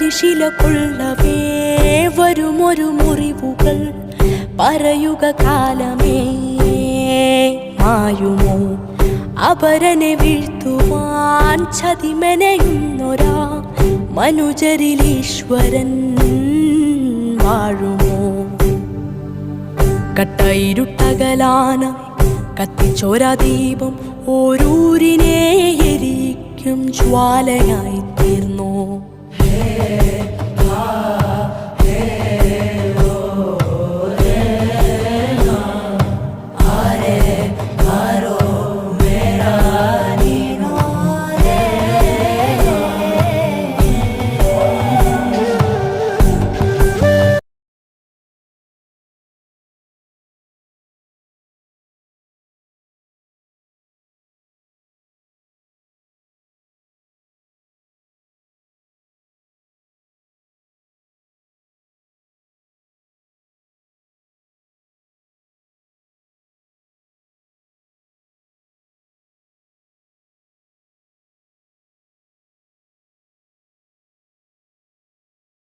കുരിശില കൊള്ളവേ വരുമൊരു മുറിവുകൾ പറയുക കാലമേ മായുമോ അപരനെ വീഴ്ത്തുവാൻ ചതിമെനയുന്നൊരാ മനുജരിൽ ഈശ്വരൻ വാഴുമോ? കട്ടയിരുട്ടകലാനായി കത്തിച്ചോരാ ദീപം ഓരൂരിനെ എരിക്കും ജ്വാലയായി തീർന്നു.